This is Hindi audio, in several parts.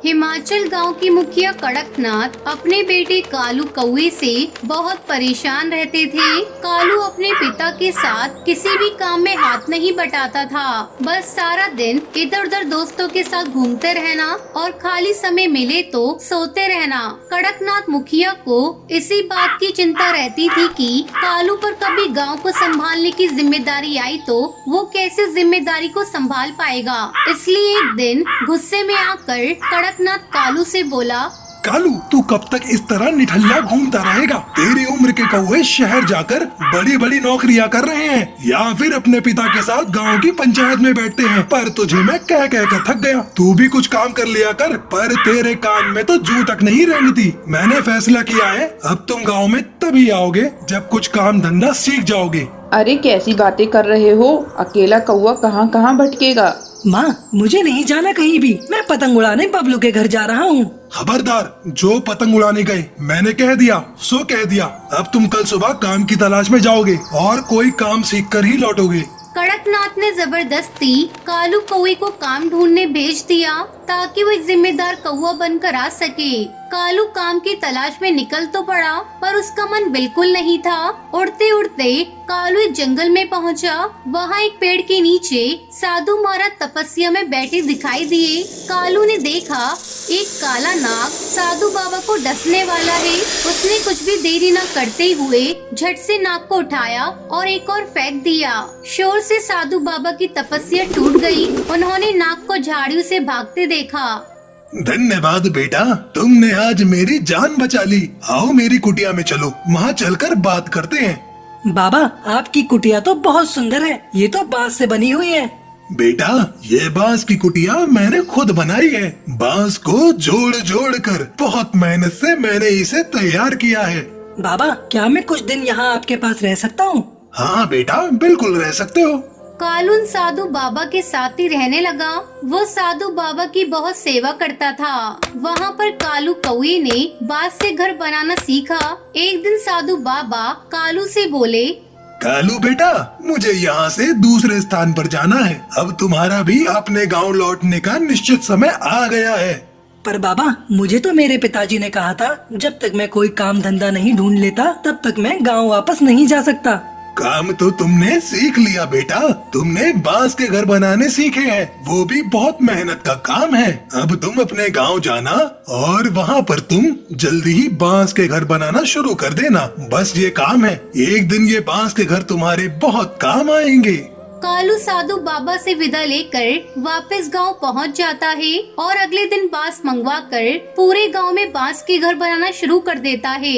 हिमाचल गांव की मुखिया कड़कनाथ अपने बेटे कालू कौवे से बहुत परेशान रहते थे। कालू अपने पिता के साथ किसी भी काम में हाथ नहीं बटाता था, बस सारा दिन इधर उधर दोस्तों के साथ घूमते रहना और खाली समय मिले तो सोते रहना। कड़कनाथ मुखिया को इसी बात की चिंता रहती थी कि कालू पर कभी गांव को संभालने की जिम्मेदारी आई तो वो कैसे जिम्मेदारी को संभाल पाएगा। इसलिए एक दिन गुस्से में आकर कड़कनाथ कालू से बोला, कालू, तू कब तक इस तरह निठल्ला घूमता रहेगा? तेरी उम्र के कौवे शहर जाकर बड़ी बड़ी नौकरियां कर रहे हैं या फिर अपने पिता के साथ गांव की पंचायत में बैठते हैं। पर तुझे मैं कह कर थक गया। तू भी कुछ काम कर लिया कर। पर तेरे कान में तो जू तक नहीं रेंगती। मैंने फैसला किया है, अब तुम गाँव में तभी आओगे जब कुछ काम धंधा सीख जाओगे। अरे कैसी बातें कर रहे हो? अकेला कौवा कहाँ कहाँ भटकेगा। माँ, मुझे नहीं जाना कहीं भी। मैं पतंग उड़ाने बबलू के घर जा रहा हूँ। खबरदार, जो पतंग उड़ाने गए मैंने कह दिया सो कह दिया। अब तुम कल सुबह काम की तलाश में जाओगे और कोई काम सीख कर ही लौटोगे। कड़कनाथ ने जबरदस्ती कालू कौवे को काम ढूंढने भेज दिया ताकि वो एक जिम्मेदार कौवा बनकर आ सके। कालू काम की तलाश में निकल तो पड़ा, पर उसका मन बिल्कुल नहीं था। उड़ते उड़ते कालू एक जंगल में पहुंचा। वहाँ एक पेड़ के नीचे साधु महाराज तपस्या में बैठे दिखाई दिए। कालू ने देखा एक काला नाग साधु बाबा को डसने वाला है। उसने कुछ भी देरी न करते हुए झट से नाग को उठाया और एक और फेंक दिया। शोर से साधु बाबा की तपस्या टूट गई। उन्होंने नाग को झाड़ियों से भागते देखा। धन्यवाद बेटा, तुमने आज मेरी जान बचा ली। आओ मेरी कुटिया में चलो, वहाँ चलकर बात करते हैं। बाबा, आपकी कुटिया तो बहुत सुंदर है। ये तो बांस से बनी हुई है। बेटा, ये बांस की कुटिया मैंने खुद बनाई है। बांस को जोड़ जोड़ कर बहुत मेहनत से मैंने इसे तैयार किया है। बाबा, क्या मैं कुछ दिन यहाँ आपके पास रह सकता हूँ? हाँ बेटा, बिल्कुल रह सकते हो। कालू साधु बाबा के साथ ही रहने लगा। वो साधु बाबा की बहुत सेवा करता था। वहाँ पर कालू कौवे ने बांस से घर बनाना सीखा। एक दिन साधु बाबा कालू से बोले, कालू बेटा, मुझे यहाँ से दूसरे स्थान पर जाना है। अब तुम्हारा भी अपने गांव लौटने का निश्चित समय आ गया है। पर बाबा, मुझे तो मेरे पिताजी ने कहा था जब तक मैं कोई काम धंधा नहीं ढूंढ लेता तब तक मैं गांव वापस नहीं जा सकता। काम तो तुमने सीख लिया बेटा। तुमने बांस के घर बनाने सीखे हैं, वो भी बहुत मेहनत का काम है। अब तुम अपने गांव जाना और वहाँ पर तुम जल्दी ही बांस के घर बनाना शुरू कर देना। बस ये काम है। एक दिन ये बांस के घर तुम्हारे बहुत काम आएंगे। कालू साधु बाबा से विदा लेकर वापस गांव पहुंच जाता है और अगले दिन बांस मंगवाकर पूरे गांव में बांस के घर बनाना शुरू कर देता है।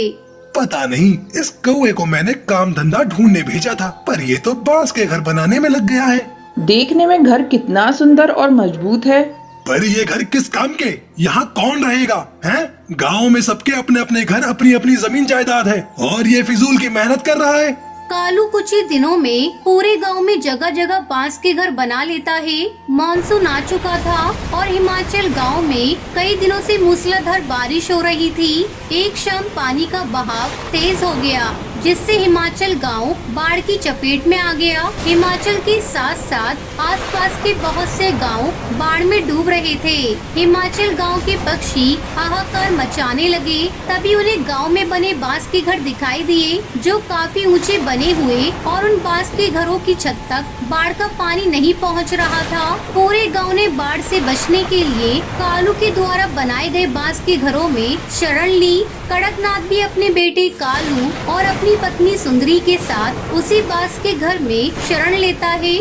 पता नहीं इस कौवे को मैंने काम धंधा ढूंढने भेजा था, पर ये तो बांस के घर बनाने में लग गया है। देखने में घर कितना सुंदर और मजबूत है। पर ये घर किस काम के? यहाँ कौन रहेगा? हैं? गांव में सबके अपने अपने घर, अपनी अपनी जमीन जायदाद है और ये फिजूल की मेहनत कर रहा है। कालू कुछ ही दिनों में पूरे गांव में जगह जगह बांस के घर बना लेता है। मानसून आ चुका था और हिमाचल गांव में कई दिनों से मूसलाधार बारिश हो रही थी। एक शाम पानी का बहाव तेज हो गया, जिससे हिमाचल गांव बाढ़ की चपेट में आ गया। हिमाचल के साथ साथ आसपास के बहुत से गांव बाढ़ में डूब रहे थे। हिमाचल गांव के पक्षी हाहाकार मचाने लगे। तभी उन्हें गांव में बने बांस के घर दिखाई दिए, जो काफी ऊंचे बने हुए, और उन बांस के घरों की छत तक बाढ़ का पानी नहीं पहुंच रहा था। पूरे गांव ने बाढ़ से बचने के लिए कालू के द्वारा बनाए गए बांस के घरों में शरण ली। कड़कनाथ भी अपने बेटे कालू और अपनी पत्नी सुंदरी के साथ उसी बांस के घर में शरण लेता है।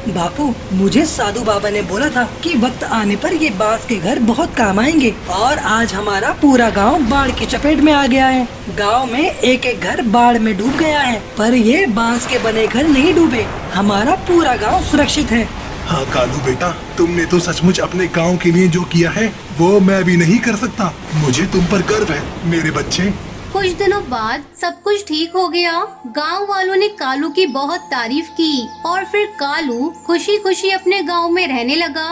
बापू, मुझे साधु बाबा ने बोला था कि वक्त आने पर ये बांस के घर बहुत काम आएंगे और आज हमारा पूरा गांव बाढ़ की चपेट में आ गया है। गांव में एक एक घर बाढ़ में डूब गया है, पर ये बांस के बने घर नहीं डूबे। हमारा पूरा गांव सुरक्षित है। हाँ कालू बेटा, तुमने तो सचमुच अपने गांव के लिए जो किया है वो मैं भी नहीं कर सकता। मुझे तुम पर गर्व है मेरे बच्चे। कुछ दिनों बाद सब कुछ ठीक हो गया। गांव वालों ने कालू की बहुत तारीफ की और फिर कालू खुशी खुशी अपने गांव में रहने लगा।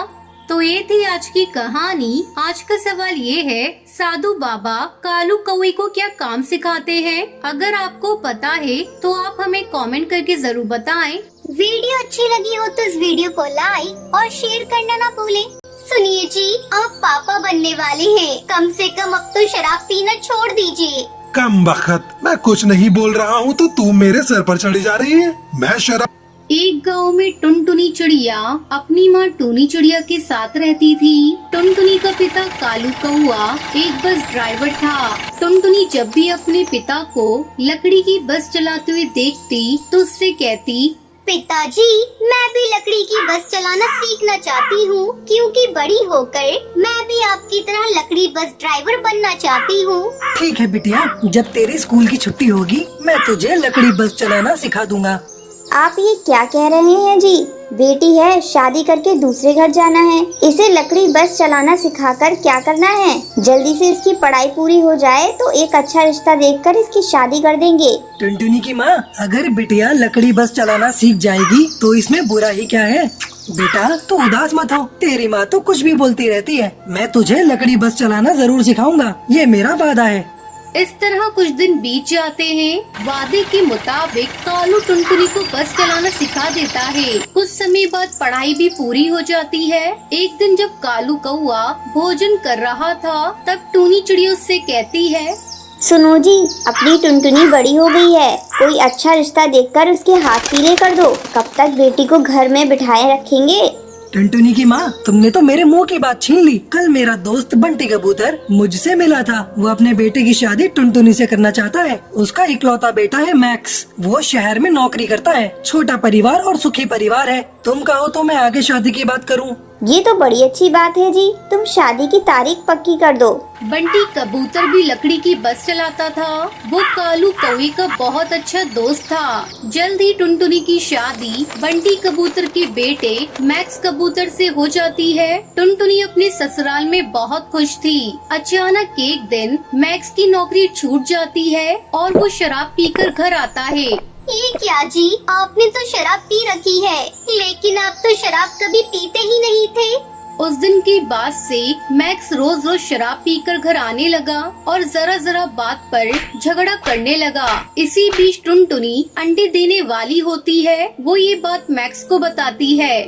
तो ये थी आज की कहानी। आज का सवाल ये है, साधु बाबा कालू कौवे को क्या काम सिखाते हैं? अगर आपको पता है तो आप हमें कमेंट करके जरूर बताएं। वीडियो अच्छी लगी हो तो इस वीडियो को लाइक और शेयर करना ना भूलें। सुनिए जी, आप पापा बनने वाले हैं, कम से कम अब तो शराब पीना छोड़ दीजिए। कम बखत, मैं कुछ नहीं बोल रहा हूँ तो तू मेरे सर पर चढ़ी जा रही है। मैं शराब। एक गांव में टुनटुनी चिड़िया अपनी माँ टूनी चिड़िया के साथ रहती थी। टुनटुनी का पिता कालू कौआ एक बस ड्राइवर था। टुनटुनी जब भी अपने पिता को लकड़ी की बस चलाते हुए देखती तो उससे कहती, पिताजी, मैं भी लकड़ी की बस चलाना सीखना चाहती हूँ, क्योंकि बड़ी होकर मैं भी आपकी तरह लकड़ी बस ड्राइवर बनना चाहती हूँ। ठीक है बिटिया, जब तेरे स्कूल की छुट्टी होगी मैं तुझे लकड़ी बस चलाना सिखा दूंगा। आप ये क्या कह रहे हैं जी? बेटी है, शादी करके दूसरे घर जाना है, इसे लकड़ी बस चलाना सिखाकर क्या करना है? जल्दी से इसकी पढ़ाई पूरी हो जाए तो एक अच्छा रिश्ता देखकर इसकी शादी कर देंगे। टुनटुनी की माँ, अगर बिटिया लकड़ी बस चलाना सीख जाएगी तो इसमें बुरा ही क्या है? बेटा तू उदास मत हो, तेरी माँ तो कुछ भी बोलती रहती है। मैं तुझे लकड़ी बस चलाना जरूर सिखाऊंगा, ये मेरा वादा है। इस तरह कुछ दिन बीत जाते हैं। वादे के मुताबिक कालू टुनटुनी को बस चलाना सिखा देता है। कुछ समय बाद पढ़ाई भी पूरी हो जाती है। एक दिन जब कालू कौआ भोजन कर रहा था तब टूनी चिड़िया उससे कहती है, सुनो जी, अपनी टुनटुनी बड़ी हो गई है, कोई अच्छा रिश्ता देखकर उसके हाथ पीले कर दो। कब तक बेटी को घर में बिठाए रखेंगे? टुनटुनी की माँ, तुमने तो मेरे मुंह की बात छीन ली। कल मेरा दोस्त बंटी कबूतर मुझसे मिला था। वो अपने बेटे की शादी टुनटुनी से करना चाहता है। उसका इकलौता बेटा है मैक्स, वो शहर में नौकरी करता है। छोटा परिवार और सुखी परिवार है। तुम कहो तो मैं आगे शादी की बात करूँ। ये तो बड़ी अच्छी बात है जी, तुम शादी की तारीख पक्की कर दो। बंटी कबूतर भी लकड़ी की बस चलाता था। वो कालू कौवे का बहुत अच्छा दोस्त था। जल्द ही टुनटुनी की शादी बंटी कबूतर के बेटे मैक्स कबूतर से हो जाती है। टुनटुनी अपने ससुराल में बहुत खुश थी। अचानक एक दिन मैक्स की नौकरी छूट जाती है और वो शराब पीकर घर आता है। ये क्या जी, आपने तो शराब पी रखी है, लेकिन आप तो शराब कभी पीते ही नहीं थे। उस दिन के बाद से मैक्स रोज रोज शराब पीकर घर आने लगा और जरा जरा बात पर झगड़ा करने लगा। इसी बीच टुनटुनी अंडे देने वाली होती है। वो ये बात मैक्स को बताती है।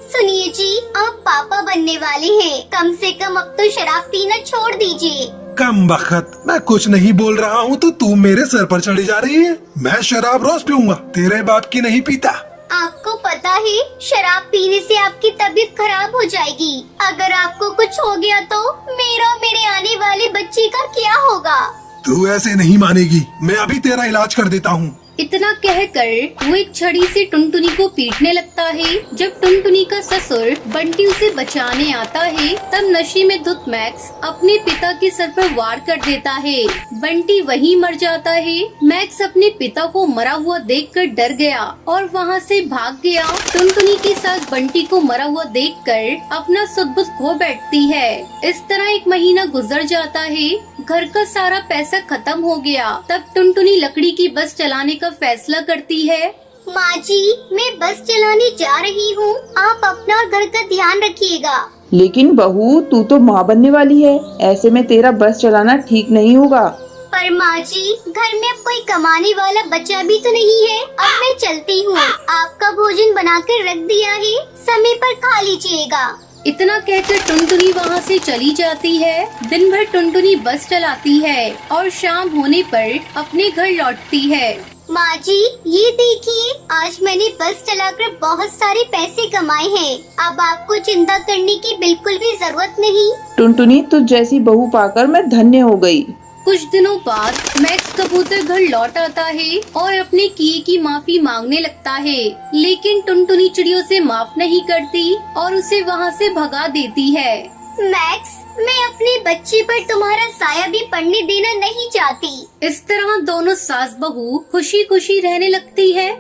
सुनिए जी, आप पापा बनने वाले हैं, कम से कम अब तो शराब पीना छोड़ दीजिए। कम बखत, मैं कुछ नहीं बोल रहा हूँ तो तू मेरे सर पर चढ़ी जा रही है। मैं शराब रोज पीऊंगा, तेरे बाप की नहीं पीता। आपको पता है, शराब पीने से आपकी तबीयत खराब हो जाएगी। अगर आपको कुछ हो गया तो मेरा और मेरे आने वाले बच्चे का क्या होगा? तू ऐसे नहीं मानेगी, मैं अभी तेरा इलाज कर देता हूँ। इतना कहकर वो एक छड़ी से टुनटुनी को पीटने लगता है। जब टुनटुनी का ससुर बंटी उसे बचाने आता है तब नशे में धुत मैक्स अपने पिता के सर पर वार कर देता है। बंटी वहीं मर जाता है। मैक्स अपने पिता को मरा हुआ देखकर डर गया और वहाँ से भाग गया। टुनटुनी की सास बंटी को मरा हुआ देखकर अपना सुध-बुध खो बैठती है। इस तरह एक महीना गुजर जाता है। घर का सारा पैसा खत्म हो गया। तब टुनटुनी लकड़ी की बस चलाने का फैसला करती है। माँ जी, मैं बस चलाने जा रही हूँ, आप अपना और घर का ध्यान रखिएगा। लेकिन बहू, तू तो माँ बनने वाली है, ऐसे में तेरा बस चलाना ठीक नहीं होगा। पर माँ जी, घर में अब कोई कमाने वाला बच्चा भी तो नहीं है। अब मैं चलती हूँ, आपका भोजन बनाकर रख दिया है, समय पर खा लीजिएगा। इतना कहकर टुनटुनी वहाँ से चली जाती है। दिन भर टुनटुनी बस चलाती है और शाम होने पर अपने घर लौटती है। माँ जी, ये देखिए, आज मैंने बस चलाकर बहुत सारे पैसे कमाए हैं। अब आपको चिंता करने की बिल्कुल भी जरूरत नहीं। टुनटुनी, तुझ जैसी बहू पाकर मैं धन्य हो गई। कुछ दिनों बाद मैक्स कबूतर घर लौट आता है और अपने किए की माफी मांगने लगता है, लेकिन टुनटुनी चिड़ियों से माफ नहीं करती और उसे वहाँ से भगा देती है। मैक्स, मैं अपने बच्चे पर तुम्हारा साया भी पड़ने देना नहीं चाहती। इस तरह दोनों सास बहू खुशी खुशी रहने लगती है।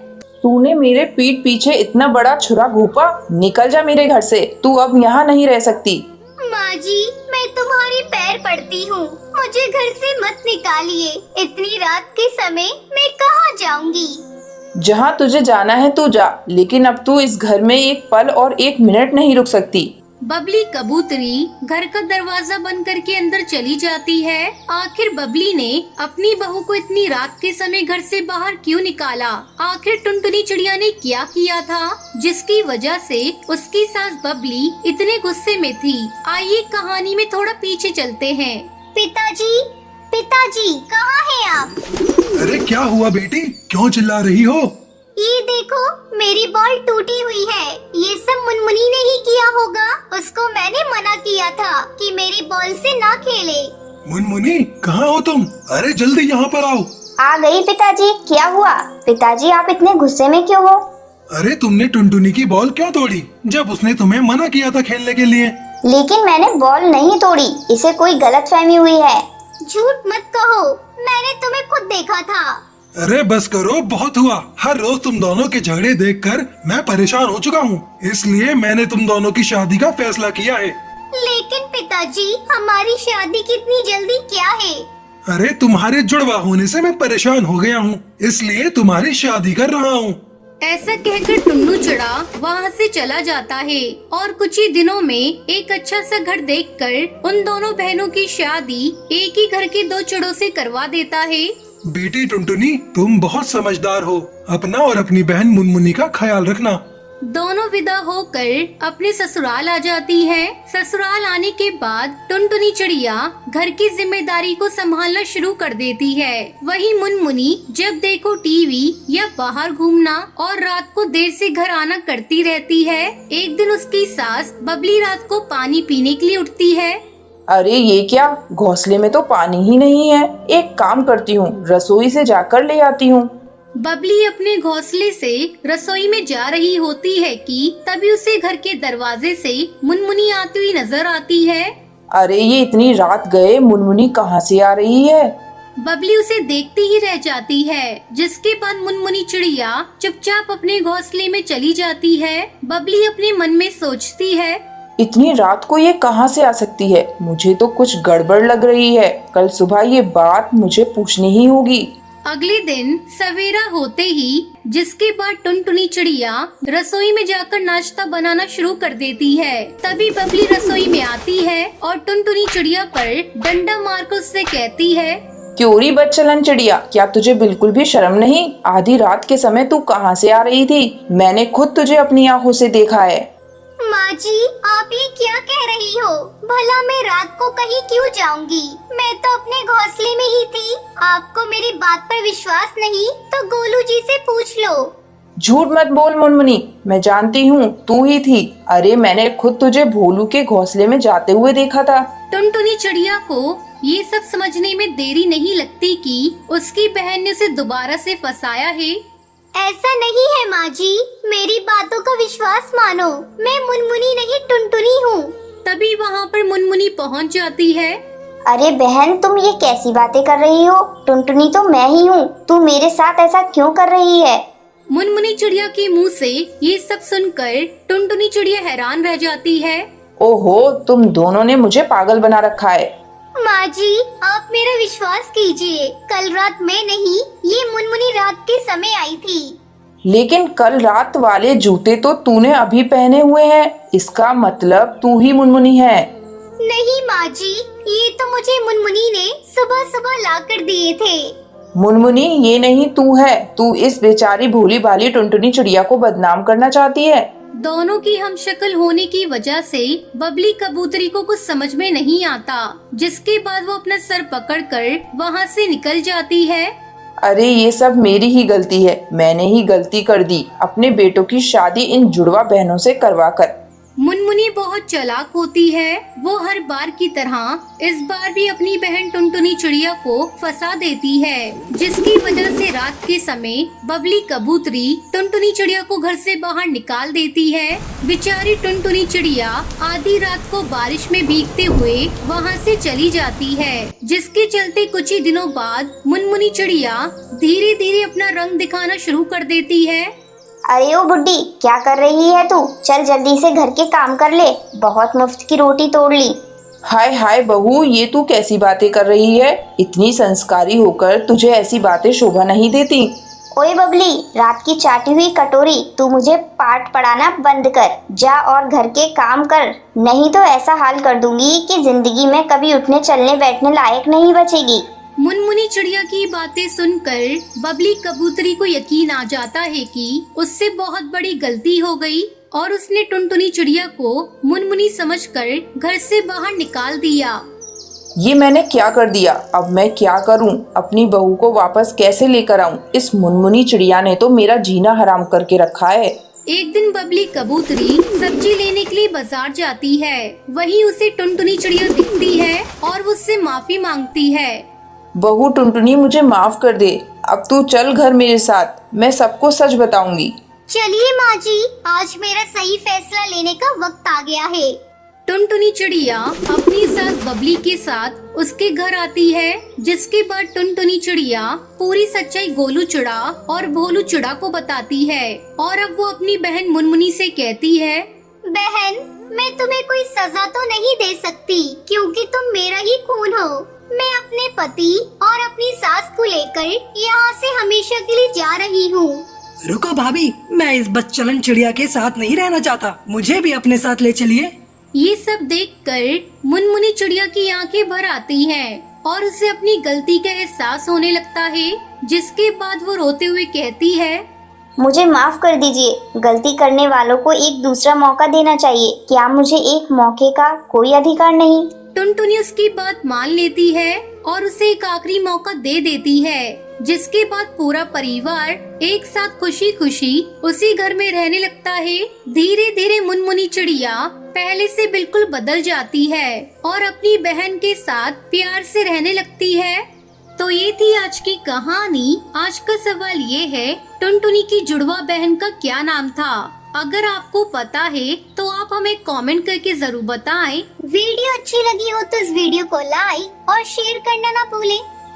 तूने मेरे पीठ पीछे इतना बड़ा छुरा घोंपा, निकल जा मेरे घर से, तू अब यहाँ नहीं रह सकती। माँ जी, मैं तुम्हारे पैर पड़ती हूँ, मुझे घर से मत निकालिए। इतनी रात के समय मैं कहाँ जाऊँगी? जहाँ तुझे जाना है तू जा, लेकिन अब तू इस घर में एक पल और एक मिनट नहीं रुक सकती। बबली कबूतरी घर का दरवाजा बंद करके अंदर चली जाती है। आखिर बबली ने अपनी बहू को इतनी रात के समय घर से बाहर क्यों निकाला? आखिर टुनटुनी चिड़िया ने क्या किया था जिसकी वजह से उसकी सास बबली इतने गुस्से में थी? आइए कहानी में थोड़ा पीछे चलते हैं। पिताजी, पिताजी कहाँ हैं आप? अरे क्या हुआ बेटी, क्यों चिल्ला रही हो? ये देखो, मेरी बॉल टूटी हुई है। ये सब मुनमुनी ने ही किया होगा। उसको मैंने मना किया था कि मेरी बॉल से ना खेले। मुनमुनी, कहाँ हो तुम? अरे जल्दी यहाँ पर आओ। आ गई पिताजी। क्या हुआ? पिताजी आप इतने गुस्से में क्यों हो? अरे तुमने टुनटुनी की बॉल क्यों तोड़ी जब उसने तुम्हें मना किया था खेलने के लिए? लेकिन मैंने बॉल नहीं तोड़ी, इसे कोई गलतफहमी हुई है। झूठ मत कहो, मैंने तुम्हें खुद देखा था। अरे बस करो, बहुत हुआ। हर रोज तुम दोनों के झगड़े देखकर मैं परेशान हो चुका हूँ, इसलिए मैंने तुम दोनों की शादी का फैसला किया है। लेकिन पिताजी, हमारी शादी कितनी जल्दी क्या है? अरे तुम्हारे जुड़वा होने से मैं परेशान हो गया हूँ, इसलिए तुम्हारी शादी कर रहा हूँ। ऐसा कहकर टुन्नू चिड़ा वहाँ से चला जाता है और कुछ ही दिनों में एक अच्छा सा घर देखकर उन दोनों बहनों की शादी एक ही घर के दो चिड़ों से करवा देता है। बेटी टुनटुनी, तुम बहुत समझदार हो। अपना और अपनी बहन मुनमुनी का ख्याल रखना। दोनों विदा होकर अपने ससुराल आ जाती है। ससुराल आने के बाद टुनटुनी चिड़िया घर की जिम्मेदारी को संभालना शुरू कर देती है। वहीं मुनमुनी जब देखो टीवी या बाहर घूमना और रात को देर से घर आना करती रहती है। एक दिन उसकी सास बबली रात को पानी पीने के लिए उठती है। अरे ये क्या, घोंसले में तो पानी ही नहीं है। एक काम करती हूँ, रसोई से जाकर ले आती हूँ। बबली अपने घोंसले से रसोई में जा रही होती है कि तभी उसे घर के दरवाजे से मुनमुनी आती हुई नजर आती है। अरे ये इतनी रात गए, मुनमुनी कहाँ से आ रही है? बबली उसे देखती ही रह जाती है, जिसके बाद मुनमुनी चिड़िया चुपचाप अपने घोंसले में चली जाती है। बबली अपने मन में सोचती है, इतनी रात को ये कहाँ से आ सकती है? मुझे तो कुछ गड़बड़ लग रही है। कल सुबह ये बात मुझे पूछनी ही होगी। अगले दिन सवेरा होते ही जिसके बाद टुनटुनी चिड़िया रसोई में जाकर नाश्ता बनाना शुरू कर देती है। तभी बबली रसोई में आती है और टुनटुनी चिड़िया पर डंडा मारकर उससे कहती है, क्योरी बदचलन चिड़िया, क्या तुझे बिल्कुल भी शर्म नहीं? आधी रात के समय तू कहाँ से आ रही थी? मैंने खुद तुझे अपनी आंखों से देखा है। माँ जी, आप ये क्या कह रही हो? भला मैं रात को कहीं क्यों जाऊंगी? मैं तो अपने घोंसले में ही थी। आपको मेरी बात पर विश्वास नहीं तो गोलू जी से पूछ लो। झूठ मत बोल मुनमुनी, मैं जानती हूँ तू ही थी। अरे मैंने खुद तुझे भोलू के घोंसले में जाते हुए देखा था। टुनटुनी चिड़िया को ये सब समझने में देरी नहीं लगती कि उसकी बहन ने उसे दोबारा से फंसाया है। ऐसा नहीं है माँ जी, मेरी बातों का विश्वास मानो। मैं मुनमुनी नहीं टुनटुनी हूँ। तभी वहाँ पर मुनमुनी पहुँच जाती है। अरे बहन, तुम ये कैसी बातें कर रही हो? टुनटुनी तो मैं ही हूँ, तू मेरे साथ ऐसा क्यों कर रही है? मुनमुनी चिड़िया के मुंह से ये सब सुनकर टुनटुनी चिड़िया हैरान रह जाती है। ओहो, तुम दोनों ने मुझे पागल बना रखा है। माँ जी, आप मेरा विश्वास कीजिए। कल रात मैं नहीं, ये मुनमुनी रात के समय आई थी। लेकिन कल रात वाले जूते तो तूने अभी पहने हुए हैं। इसका मतलब तू ही मुनमुनी है। नहीं माँ जी, ये तो मुझे मुनमुनी ने सुबह सुबह ला कर दिए थे। मुनमुनी, ये नहीं तू है। तू इस बेचारी भोली भाली टुनटुनी चिड़िया को बदनाम करना चाहती है। दोनों की हम शक्ल होने की वजह से बबली कबूतरी को कुछ समझ में नहीं आता, जिसके बाद वो अपना सर पकड़कर वहाँ से निकल जाती है। अरे ये सब मेरी ही गलती है। मैंने ही गलती कर दी अपने बेटों की शादी इन जुड़वा बहनों से करवाकर। मुनमुनी बहुत चालाक होती है। वो हर बार की तरह इस बार भी अपनी बहन टुनटुनी चिड़िया को फंसा देती है, जिसकी वजह से रात के समय बबली कबूतरी टुनटुनी चिड़िया को घर से बाहर निकाल देती है। बेचारी टुनटुनी चिड़िया आधी रात को बारिश में भीगते हुए वहाँ से चली जाती है, जिसके चलते कुछ ही दिनों बाद मुनमुनी चिड़िया धीरे धीरे अपना रंग दिखाना शुरू कर देती है। अरे ओ बुड्ढी, क्या कर रही है तू? चल जल्दी से घर के काम कर ले, बहुत मुफ्त की रोटी तोड़ ली। हाय हाय बहू, ये तू कैसी बातें कर रही है? इतनी संस्कारी होकर तुझे ऐसी बातें शोभा नहीं देती। ओए बबली, रात की चाटी हुई कटोरी, तू मुझे पाठ पढ़ाना बंद कर, जा और घर के काम कर, नहीं तो ऐसा हाल कर दूंगी कि जिंदगी में कभी उठने चलने बैठने लायक नहीं बचेगी। मुनमुनी चिड़िया की बातें सुनकर बबली कबूतरी को यकीन आ जाता है कि उससे बहुत बड़ी गलती हो गई और उसने टुनटुनी चिड़िया को मुनमुनी समझकर घर से बाहर निकाल दिया। ये मैंने क्या कर दिया? अब मैं क्या करूं? अपनी बहू को वापस कैसे लेकर आऊं? इस मुनमुनी चिड़िया ने तो मेरा जीना हराम करके रखा है। एक दिन बबली कबूतरी सब्जी लेने के लिए बाजार जाती है। वहीं उसे टुनटुनी चिड़िया दिखती है और उससे माफी मांगती है। बहू टुनटुनी, मुझे माफ कर दे, अब तू चल घर मेरे साथ, मैं सबको सच बताऊंगी। चलिए माँ जी, आज मेरा सही फैसला लेने का वक्त आ गया है। टुनटुनी चिड़िया अपनी सास बबली के साथ उसके घर आती है, जिसके बाद टुनटुनी चिड़िया पूरी सच्चाई गोलू चिड़ा और भोलू चिड़ा को बताती है और अब वो अपनी बहन मुनमुनी से कहती है, बहन, मैं तुम्हें कोई सजा तो नहीं दे सकती क्योंकि तुम मेरा ही खून हो। मैं अपने पति और अपनी सास को लेकर यहाँ से हमेशा के लिए जा रही हूँ। रुको भाभी, मैं इस बदचलन चिड़िया के साथ नहीं रहना चाहता, मुझे भी अपने साथ ले चलिए। ये सब देखकर मुनमुनी चिड़िया की आंखें भर आती हैं और उसे अपनी गलती का एहसास होने लगता है, जिसके बाद वो रोते हुए कहती है, मुझे माफ कर दीजिए, गलती करने वालों को एक दूसरा मौका देना चाहिए, क्या मुझे एक मौके का कोई अधिकार नहीं? टुनटुनी उसकी बात मान लेती है और उसे एक आखिरी मौका दे देती है, जिसके बाद पूरा परिवार एक साथ खुशी खुशी उसी घर में रहने लगता है। धीरे धीरे मुनमुनी चिड़िया पहले से बिल्कुल बदल जाती है और अपनी बहन के साथ प्यार से रहने लगती है। तो ये थी आज की कहानी। आज का सवाल ये है, टुनटुनी की जुड़वा बहन का क्या नाम था? अगर आपको पता है तो आप हमें कमेंट करके जरूर बताएं। वीडियो अच्छी लगी हो तो इस वीडियो को लाइक और शेयर करना ना भूलें।